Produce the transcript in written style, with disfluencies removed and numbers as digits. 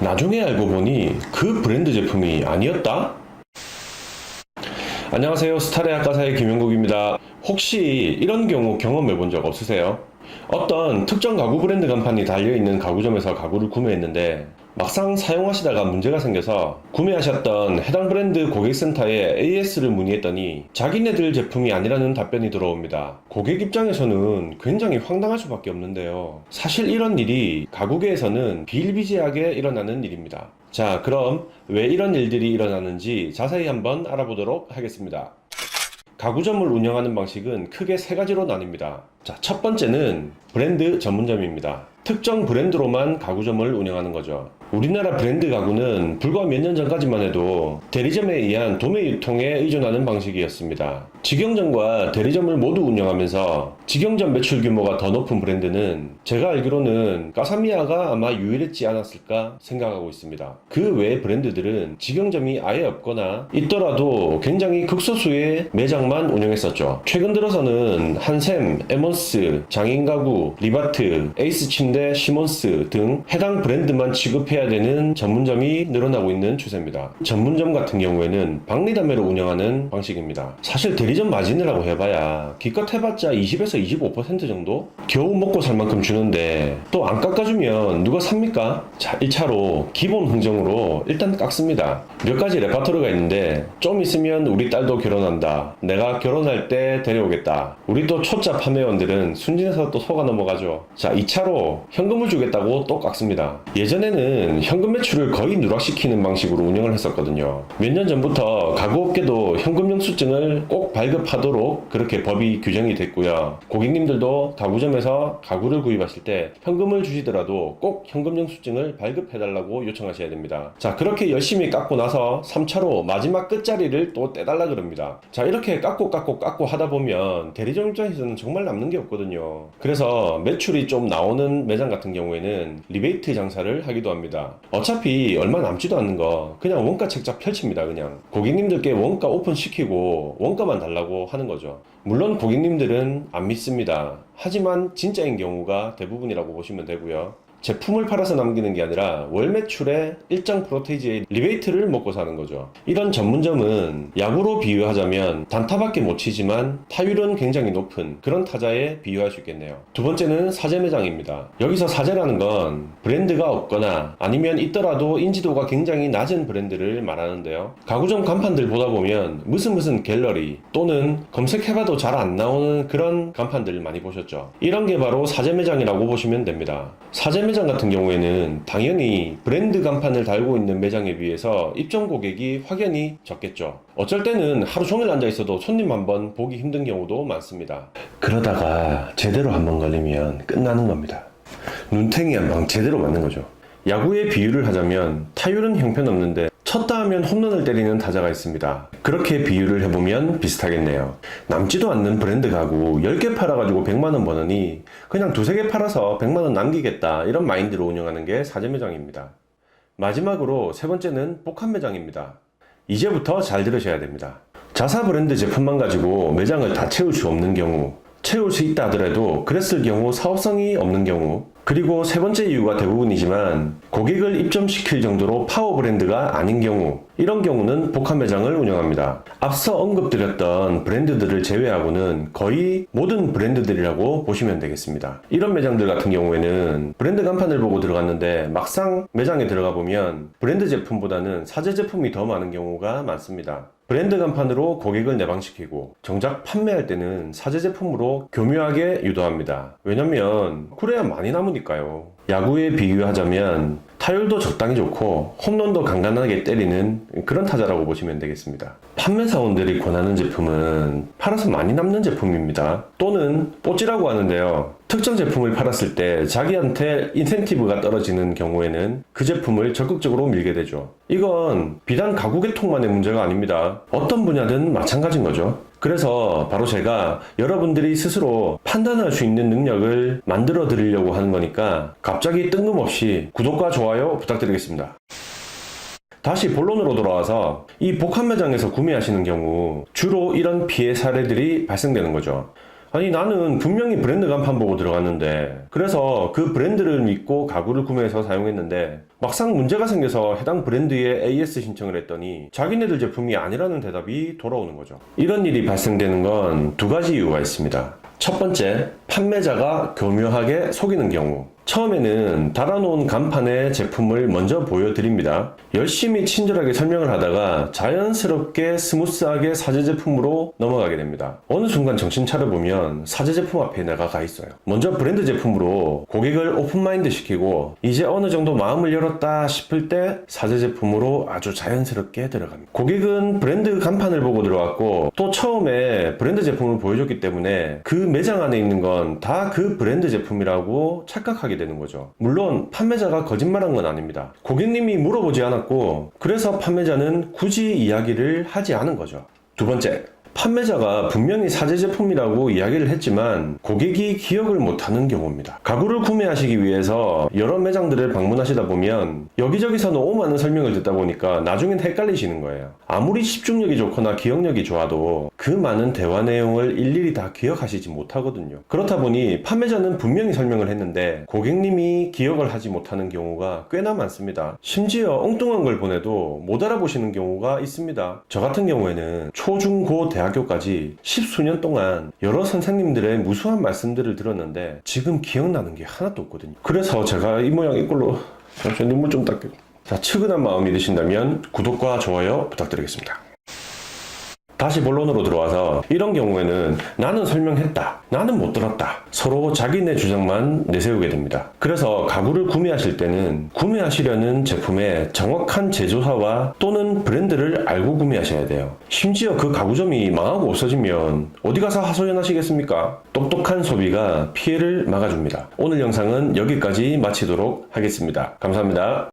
나중에 알고 보니 그 브랜드 제품이 아니었다? 안녕하세요. 스타레아카사의 김영국입니다. 혹시 이런 경우 경험해 본 적 없으세요? 어떤 특정 가구 브랜드 간판이 달려있는 가구점에서 가구를 구매했는데 막상 사용하시다가 문제가 생겨서 구매하셨던 해당 브랜드 고객센터에 AS를 문의했더니 자기네들 제품이 아니라는 답변이 들어옵니다. 고객 입장에서는 굉장히 황당할 수밖에 없는데요. 사실 이런 일이 가구계에서는 비일비재하게 일어나는 일입니다. 자, 그럼 왜 이런 일들이 일어나는지 자세히 한번 알아보도록 하겠습니다. 가구점을 운영하는 방식은 크게 세 가지로 나뉩니다. 자, 첫 번째는 브랜드 전문점입니다. 특정 브랜드로만 가구점을 운영하는 거죠. 우리나라 브랜드 가구는 불과 몇 년 전까지만 해도 대리점에 의한 도매 유통에 의존하는 방식이었습니다. 직영점과 대리점을 모두 운영하면서 직영점 매출 규모가 더 높은 브랜드는 제가 알기로는 까사미야가 아마 유일했지 않았을까 생각하고 있습니다. 그 외의 브랜드들은 직영점이 아예 없거나 있더라도 굉장히 극소수의 매장만 운영했었죠. 최근 들어서는 한샘, 에먼스, 장인가구, 리바트, 에이스침대, 시몬스 등 해당 브랜드만 취급해야 되는 전문점이 늘어나고 있는 추세입니다. 전문점 같은 경우에는 박리담회로 운영하는 방식입니다. 사실 대리점 마진이라고 해봐야 기껏 해봤자 20에서 25% 정도? 겨우 먹고 살 만큼 주는데 또 안 깎아주면 누가 삽니까? 자, 1차로 기본 흥정으로 일단 깎습니다. 몇 가지 레파토리가 있는데 좀 있으면 우리 딸도 결혼한다. 내가 결혼할 때 데려오겠다. 우리 또 초짜 판매원들은 순진해서 또 속아 넘어가죠. 자, 2차로 현금을 주겠다고 또 깎습니다. 예전에는 현금 매출을 거의 누락시키는 방식으로 운영을 했었거든요. 몇 년 전부터 가구업계도 현금 영수증을 꼭 발급하도록 그렇게 법이 규정이 됐고요. 고객님들도 가구점에서 가구를 구입하실 때 현금을 주시더라도 꼭 현금 영수증을 발급해달라고 요청하셔야 됩니다. 자, 그렇게 열심히 깎고 나서 3차로 마지막 끝자리를 또 떼달라 그럽니다. 자, 이렇게 깎고 하다 보면 대리점 입장에서는 정말 남는 게 없거든요. 그래서 매출이 좀 나오는 매장 같은 경우에는 리베이트 장사를 하기도 합니다. 어차피 얼마 남지도 않는 거 그냥 원가 책자 펼칩니다. 그냥 고객님들께 원가 오픈시키고 원가만 달라고 하는 거죠. 물론 고객님들은 안 믿습니다. 하지만 진짜인 경우가 대부분이라고 보시면 되고요. 제품을 팔아서 남기는 게 아니라 월 매출의 일정 프로테이지의 리베이트를 먹고 사는 거죠. 이런 전문점은 야구로 비유하자면 단타밖에 못 치지만 타율은 굉장히 높은 그런 타자에 비유할 수 있겠네요. 두 번째는 사제 매장입니다. 여기서 사제라는 건 브랜드가 없거나 아니면 있더라도 인지도가 굉장히 낮은 브랜드를 말하는데요. 가구점 간판들 보다 보면 무슨 갤러리 또는 검색해봐도 잘 안 나오는 그런 간판들을 많이 보셨죠. 이런 게 바로 사제 매장이라고 보시면 됩니다. 사제 매장 같은 경우에는 당연히 브랜드 간판을 달고 있는 매장에 비해서 입점 고객이 확연히 적겠죠. 어쩔 때는 하루 종일 앉아 있어도 손님 한번 보기 힘든 경우도 많습니다. 그러다가 제대로 한번 걸리면 끝나는 겁니다. 눈탱이 한 방 제대로 맞는 거죠. 야구의 비유를 하자면 타율은 형편없는데 쳤다 하면 홈런을 때리는 타자가 있습니다. 그렇게 비유를 해보면 비슷하겠네요. 남지도 않는 브랜드 가구 10개 팔아가지고 100만원 버느니 그냥 두세 개 팔아서 100만원 남기겠다 이런 마인드로 운영하는 게 사제 매장입니다. 마지막으로 세 번째는 복합 매장입니다. 이제부터 잘 들으셔야 됩니다. 자사 브랜드 제품만 가지고 매장을 다 채울 수 없는 경우, 채울 수 있다 하더라도 그랬을 경우 사업성이 없는 경우, 그리고 세 번째 이유가 대부분이지만 고객을 입점시킬 정도로 파워 브랜드가 아닌 경우, 이런 경우는 복합 매장을 운영합니다. 앞서 언급드렸던 브랜드들을 제외하고는 거의 모든 브랜드들이라고 보시면 되겠습니다. 이런 매장들 같은 경우에는 브랜드 간판을 보고 들어갔는데 막상 매장에 들어가 보면 브랜드 제품보다는 사제 제품이 더 많은 경우가 많습니다. 브랜드 간판으로 고객을 내방시키고 정작 판매할 때는 사제 제품으로 교묘하게 유도합니다. 왜냐면 그래야 많이 남으니까요. 야구에 비유하자면 타율도 적당히 좋고 홈런도 간간하게 때리는 그런 타자라고 보시면 되겠습니다. 판매사원들이 권하는 제품은 팔아서 많이 남는 제품입니다. 또는 뽀찌라고 하는데요. 특정 제품을 팔았을 때 자기한테 인센티브가 떨어지는 경우에는 그 제품을 적극적으로 밀게 되죠. 이건 비단 가구 계통만의 문제가 아닙니다. 어떤 분야든 마찬가지인 거죠. 그래서 바로 제가 여러분들이 스스로 판단할 수 있는 능력을 만들어 드리려고 하는 거니까 갑자기 뜬금없이 구독과 좋아요 부탁드리겠습니다. 다시 본론으로 돌아와서 이 복합 매장에서 구매하시는 경우 주로 이런 피해 사례들이 발생되는 거죠. 아니 나는 분명히 브랜드 간판 보고 들어갔는데 그래서 그 브랜드를 믿고 가구를 구매해서 사용했는데 막상 문제가 생겨서 해당 브랜드에 AS 신청을 했더니 자기네들 제품이 아니라는 대답이 돌아오는 거죠. 이런 일이 발생되는 건 두 가지 이유가 있습니다. 첫 번째, 판매자가 교묘하게 속이는 경우. 처음에는 달아놓은 간판의 제품을 먼저 보여드립니다. 열심히 친절하게 설명을 하다가 자연스럽게 스무스하게 사제 제품으로 넘어가게 됩니다. 어느 순간 정신 차려보면 사제 제품 앞에 내가 가 있어요. 먼저 브랜드 제품으로 고객을 오픈마인드 시키고 이제 어느 정도 마음을 열었다 싶을 때 사제 제품으로 아주 자연스럽게 들어갑니다. 고객은 브랜드 간판을 보고 들어왔고 또 처음에 브랜드 제품을 보여줬기 때문에 그 매장 안에 있는 건 다 그 브랜드 제품이라고 착각하게 되는 거죠. 물론 판매자가 거짓말한 건 아닙니다. 고객님이 물어보지 않았고 그래서 판매자는 굳이 이야기를 하지 않은 거죠. 두 번째, 판매자가 분명히 사제 제품이라고 이야기를 했지만 고객이 기억을 못하는 경우입니다. 가구를 구매하시기 위해서 여러 매장들을 방문하시다 보면 여기저기서 너무 많은 설명을 듣다 보니까 나중엔 헷갈리시는 거예요. 아무리 집중력이 좋거나 기억력이 좋아도 그 많은 대화 내용을 일일이 다 기억하시지 못하거든요. 그렇다 보니 판매자는 분명히 설명을 했는데 고객님이 기억을 하지 못하는 경우가 꽤나 많습니다. 심지어 엉뚱한 걸 보내도 못 알아보시는 경우가 있습니다. 저 같은 경우에는 초중고 대학교까지 10수년 동안 여러 선생님들의 무수한 말씀들을 들었는데 지금 기억나는 게 하나도 없거든요. 그래서 제가 이 모양 이꼴로 잠시만 눈물 좀 닦여. 자, 측은한 마음이 드신다면 구독과 좋아요 부탁드리겠습니다. 다시 본론으로 들어와서 이런 경우에는 나는 설명했다, 나는 못 들었다, 서로 자기네 주장만 내세우게 됩니다. 그래서 가구를 구매하실 때는 구매하시려는 제품의 정확한 제조사와 또는 브랜드를 알고 구매하셔야 돼요. 심지어 그 가구점이 망하고 없어지면 어디 가서 하소연하시겠습니까? 똑똑한 소비가 피해를 막아줍니다. 오늘 영상은 여기까지 마치도록 하겠습니다. 감사합니다.